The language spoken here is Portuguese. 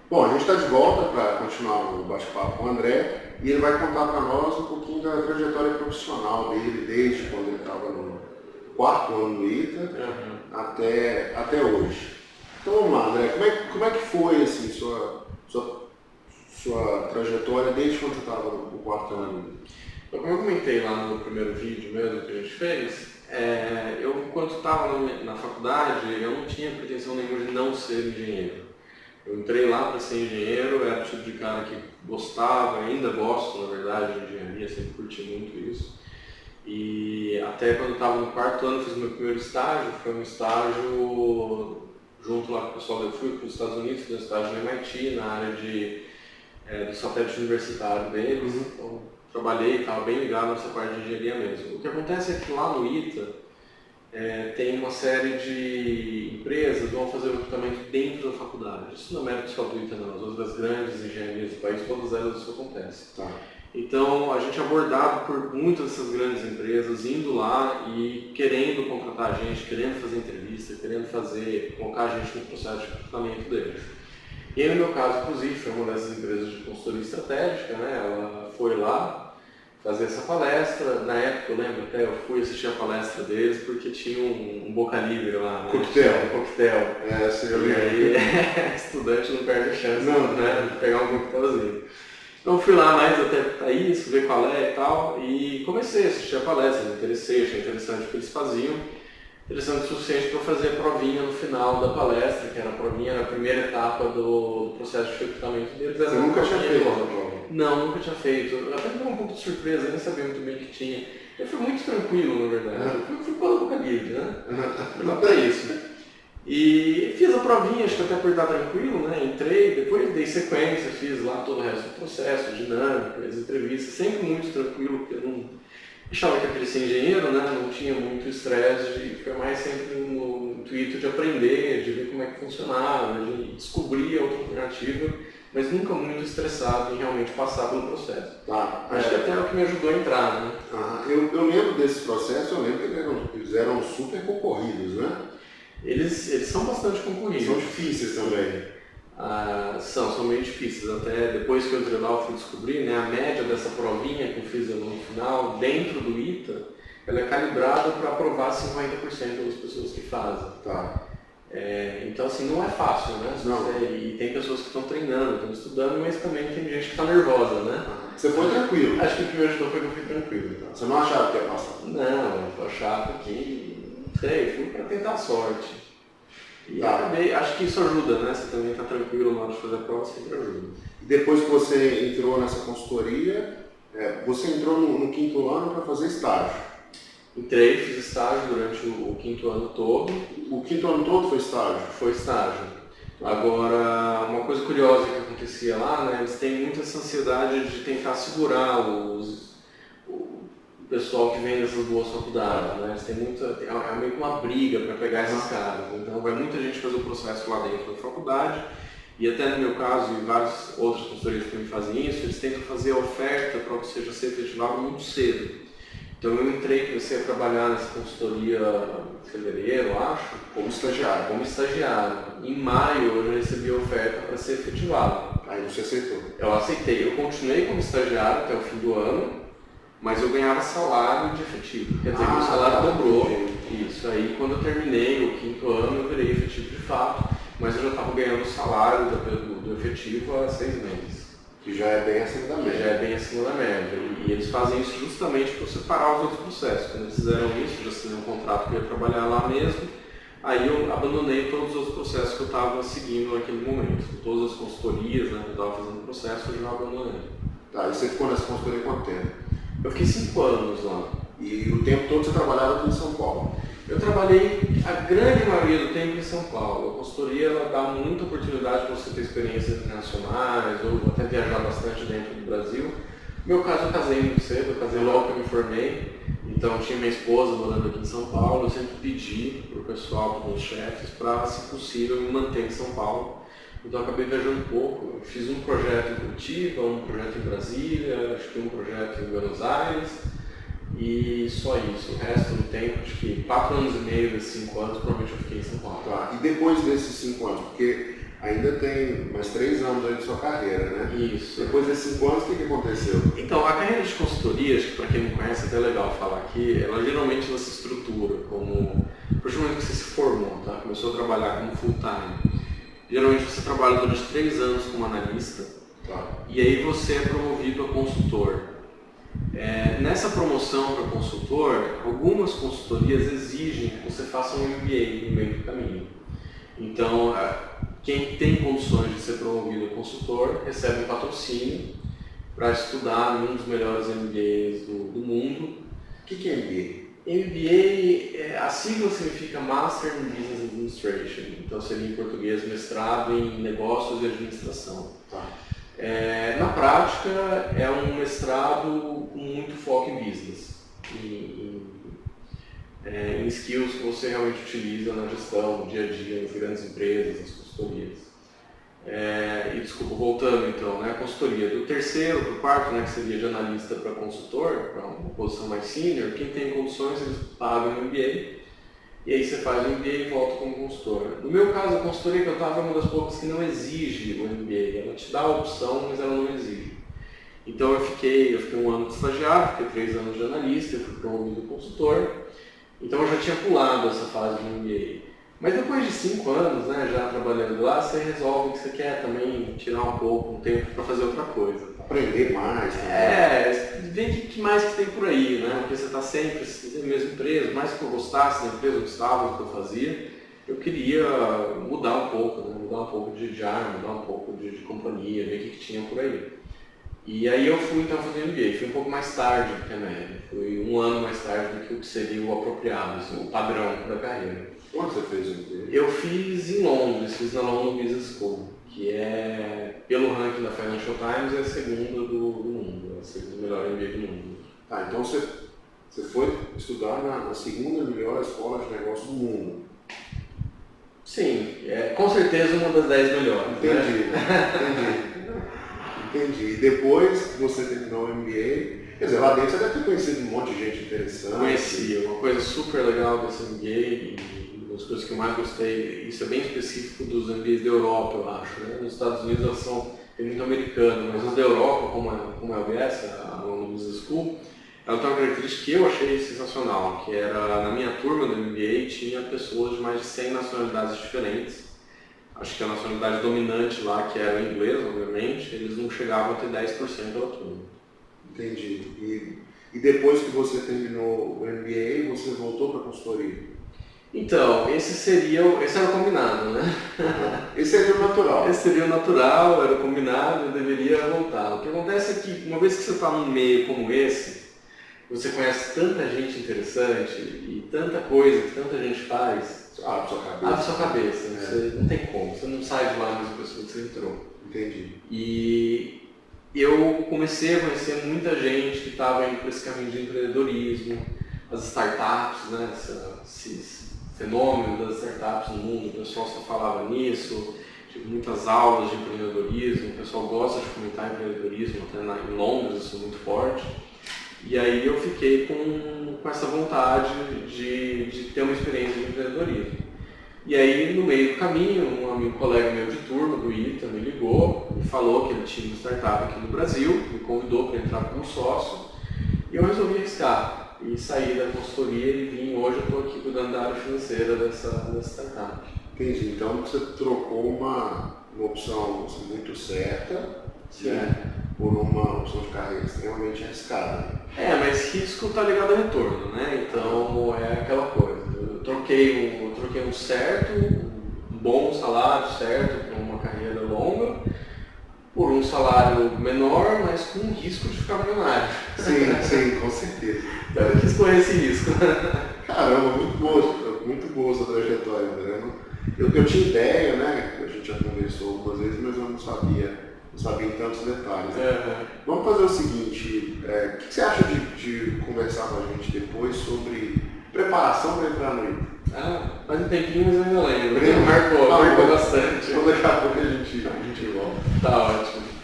Bom, a gente está de volta para continuar o bate-papo com o André e ele vai contar para nós um pouquinho da trajetória profissional dele, desde quando ele estava no quarto ano do ITA até hoje. Então vamos lá, André, como é que foi assim, sua trajetória desde quando você estava no quarto ano? Como eu comentei lá no primeiro vídeo mesmo que a gente fez, eu enquanto estava na faculdade, eu não tinha pretensão nenhuma de não ser engenheiro. Eu entrei lá para ser engenheiro, era o tipo de cara que gostava, ainda gosto, na verdade, de engenharia, sempre curti muito isso. E até quando eu estava no quarto ano, fiz meu primeiro estágio, foi um estágio junto lá com o pessoal, eu fui para os Estados Unidos, fiz um estágio no MIT, na área do satélite universitário deles. Então, trabalhei, estava bem ligado nessa parte de engenharia mesmo. O que acontece é que lá no ITA tem uma série de empresas que vão fazer o recrutamento dentro da faculdade. Isso não é mérito só do ITA não, as outras grandes engenharias do país, todas elas isso acontece. Tá. Então a gente é abordado por muitas dessas grandes empresas, indo lá e querendo contratar a gente, querendo fazer entrevista, querendo colocar a gente no processo de recrutamento deles. E aí, no meu caso, inclusive, foi uma dessas empresas de consultoria estratégica, né? Ela foi lá fazer essa palestra. Na época, eu lembro até, eu fui assistir a palestra deles porque tinha um boca livre lá, né? Coquetel. Coquetel. Você já E aí, estudante não perde a chance, né, de pegar um coquetelzinho. Então eu fui lá mais até para isso, ver qual é e tal, e comecei a assistir a palestra, me interessei, achei interessante o que eles faziam. Interessante o suficiente para fazer a provinha no final da palestra, que era a primeira etapa do processo de recrutamento deles. Você nunca tinha feito essa prova? Não, nunca tinha feito. Até me deu um pouco de surpresa, nem sabia muito bem o que tinha. Eu fui muito tranquilo, na verdade. Eu fui pela boca livre, né? Fui lá para isso. E fiz a provinha, acho que até por estar tranquilo, né? Entrei, depois dei sequência, fiz lá todo o resto do processo, dinâmico, as entrevistas, sempre muito tranquilo, porque eu não achava que eu queria ser engenheiro, né? Não tinha muito estresse, foi mais sempre no intuito de aprender, de ver como é que funcionava, de descobrir a outra alternativa, mas nunca muito estressado em realmente passar pelo processo. Acho que até é o que me ajudou a entrar, né? Eu lembro desse processo, eu lembro que eles eram super concorridos, né? Eles são bastante concorridos. São difíceis também. São bem difíceis. Até depois que eu entrei lá, eu fui descobrir, né, a média dessa provinha que eu fiz no final, dentro do ITA, ela é calibrada para aprovar 50% das pessoas que fazem. Tá. Então, assim, não é fácil, né? E tem pessoas que estão treinando, estão estudando, mas também tem gente que está nervosa, né? Você foi tranquilo? Acho que o que me ajudou foi que eu fui tranquilo. Então. Você não achava que ia passar? Não, eu achava que, não sei, fui para tentar a sorte. E acabei, acho que isso ajuda, né? Você também está tranquilo na hora de fazer a prova, sempre ajuda. E depois que você entrou nessa consultoria, você entrou no quinto ano para fazer estágio? Entrei, fiz estágio durante o quinto ano todo. O quinto ano todo foi estágio? Foi estágio. Agora, uma coisa curiosa que acontecia lá, né? Eles têm muita essa ansiedade de tentar segurar o pessoal que vem dessas boas faculdades, né? Eles têm é meio que uma briga para pegar esses caras. Então vai muita gente fazer o processo lá dentro da faculdade, e até no meu caso e várias outras consultorias que também fazem isso, eles tentam fazer a oferta para que seja ser efetivado muito cedo. Então eu comecei a trabalhar nessa consultoria em fevereiro, acho. Como estagiário. Em maio eu já recebi a oferta para ser efetivado. Aí você aceitou? Eu aceitei. Eu continuei como estagiário até o fim do ano, mas eu ganhava salário de efetivo. Quer dizer, meu salário dobrou. Isso aí, quando eu terminei o quinto ano, eu virei efetivo de fato, mas eu já estava ganhando o salário do efetivo há 6 meses. Que já é bem acima da média. Já é bem acima da média. E eles fazem isso justamente para separar os outros processos. Quando eles fizeram isso, já assinei um contrato que eu ia trabalhar lá mesmo, aí eu abandonei todos os outros processos que eu estava seguindo naquele momento. Todas as consultorias, né, que eu estava fazendo o processo, eu já abandonei. Tá, e você ficou nessa consultoria quanto tempo? Eu fiquei 5 anos lá. E o tempo todo você trabalhava aqui em São Paulo? Eu trabalhei a grande maioria do tempo em São Paulo. A consultoria ela dá muita oportunidade para você ter experiências internacionais ou até viajar bastante dentro do Brasil. No meu caso, eu casei muito cedo, eu casei logo que eu me formei. Então, tinha minha esposa morando aqui em São Paulo. Eu sempre pedi para o pessoal, para os chefes, para, se possível, me manter em São Paulo. Então, eu acabei viajando um pouco. Eu fiz um projeto em Curitiba, um projeto em Brasília, acho que um projeto em Buenos Aires. E só isso, o resto do tempo, acho que 4 anos e meio desses 5 anos, provavelmente eu fiquei em São Paulo. Tá. E depois desses 5 anos, porque ainda tem mais 3 anos aí de sua carreira, né? Isso. Depois desses 5 anos, o que aconteceu? Então, a carreira de consultoria, acho que para quem não conhece, é até legal falar aqui, ela geralmente ela se estrutura como, a partir do momento que você se formou, tá? Começou a trabalhar como full-time. Geralmente você trabalha durante 3 anos como analista, Tá. e aí você é promovido a consultor. Nessa promoção para consultor, algumas consultorias exigem que você faça um MBA no meio do caminho. Então, quem tem condições de ser promovido a consultor recebe um patrocínio para estudar em um dos melhores MBAs do mundo. O que é MBA? MBA, a sigla significa Master in Business Administration, então seria em português mestrado em negócios e administração. Tá. Na prática, é um mestrado com muito foco em business, em skills que você realmente utiliza na gestão, no dia a dia, nas grandes empresas, nas consultorias. Voltando então, a consultoria do terceiro para o quarto, que seria de analista para consultor, para uma posição mais senior, quem tem condições, eles pagam o MBA, e aí você faz o MBA e volta como consultor. No meu caso, a consultoria que eu estava é uma das poucas que não exige o MBA, ela te dá a opção, mas ela não exige. Então eu fiquei 1 ano de estagiário, fiquei 3 anos de analista, fui promovido consultor, então eu já tinha pulado essa fase do MBA. Mas depois de 5 anos, já trabalhando lá, você resolve que você quer também tirar um tempo para fazer outra coisa. Aprender mais. Ver o que mais que tem por aí, Porque você está sempre na mesma empresa, mais que eu gostasse da empresa, eu gostava do que eu fazia, eu queria mudar um pouco, mudar um pouco de ar, mudar um pouco de companhia, ver o que tinha por aí. E aí eu fui então fazer MBA, fui um pouco mais tarde do que a média, fui 1 ano mais tarde do que o que seria o apropriado, o padrão da carreira. Onde você fez o MBA? Eu fiz em Londres, fiz na London Business School, que pelo ranking da Financial Times, é a segunda do mundo, é a segunda melhor MBA do mundo. Tá, então você foi estudar na segunda melhor escola de negócio do mundo. Sim, com certeza uma das 10 melhores. Entendi. E depois que você terminou o MBA, quer dizer, lá dentro você deve ter conhecido um monte de gente interessante. Conheci, uma coisa super legal desse MBA, e uma das coisas que eu mais gostei, isso é bem específico dos MBAs da Europa, eu acho. Nos Estados Unidos elas tem muito americano, mas os da Europa, como a UBS, a London Business School, ela tem uma característica que eu achei sensacional, que era, na minha turma do MBA, tinha pessoas de mais de 100 nacionalidades diferentes. Acho que a nacionalidade dominante lá, que era o inglês, obviamente, eles não chegavam a ter 10% da turma. Entendi. E depois que você terminou o MBA, você voltou para a consultoria? Então, esse era o combinado, Esse seria o natural. Esse seria o natural, era o combinado, eu deveria voltar. O que acontece é que, uma vez que você está num meio como esse, você conhece tanta gente interessante e tanta coisa que tanta gente faz. Abre sua cabeça. Você não tem como, você não sai de lá a mesma pessoa que você entrou. Entendi. E eu comecei a conhecer muita gente que estava indo por esse caminho de empreendedorismo, as startups, esse fenômeno das startups no mundo, o pessoal só falava nisso, tive muitas aulas de empreendedorismo, o pessoal gosta de comentar empreendedorismo, até em Londres isso é muito forte. E aí eu fiquei com essa vontade de ter uma experiência de empreendedorismo. E aí, no meio do caminho, um colega meu de turma, do ITA, me ligou e falou que ele tinha uma startup aqui no Brasil, me convidou para entrar como sócio, e eu resolvi arriscar e sair da consultoria e vim. Hoje eu estou aqui cuidando da área financeira dessa startup. Entendi. Então você trocou uma opção muito certa, por uma opção de carreira extremamente arriscada. Mas risco está ligado a retorno, Então é aquela coisa. Eu troquei um certo, um bom salário certo para uma carreira longa, por um salário menor, mas com risco de ficar milionário. Sim, com certeza. Então eu quis correr esse risco. Caramba, muito boa essa trajetória, André. Eu tinha ideia, a gente já conversou algumas vezes, mas eu não sabia em tantos detalhes. Vamos fazer o seguinte, o que você acha de conversar com a gente depois sobre preparação para entrar no ITA? Faz um tempinho, mas eu ainda lembro. Marcou bastante. Então daqui a pouco a gente volta. Tá ótimo.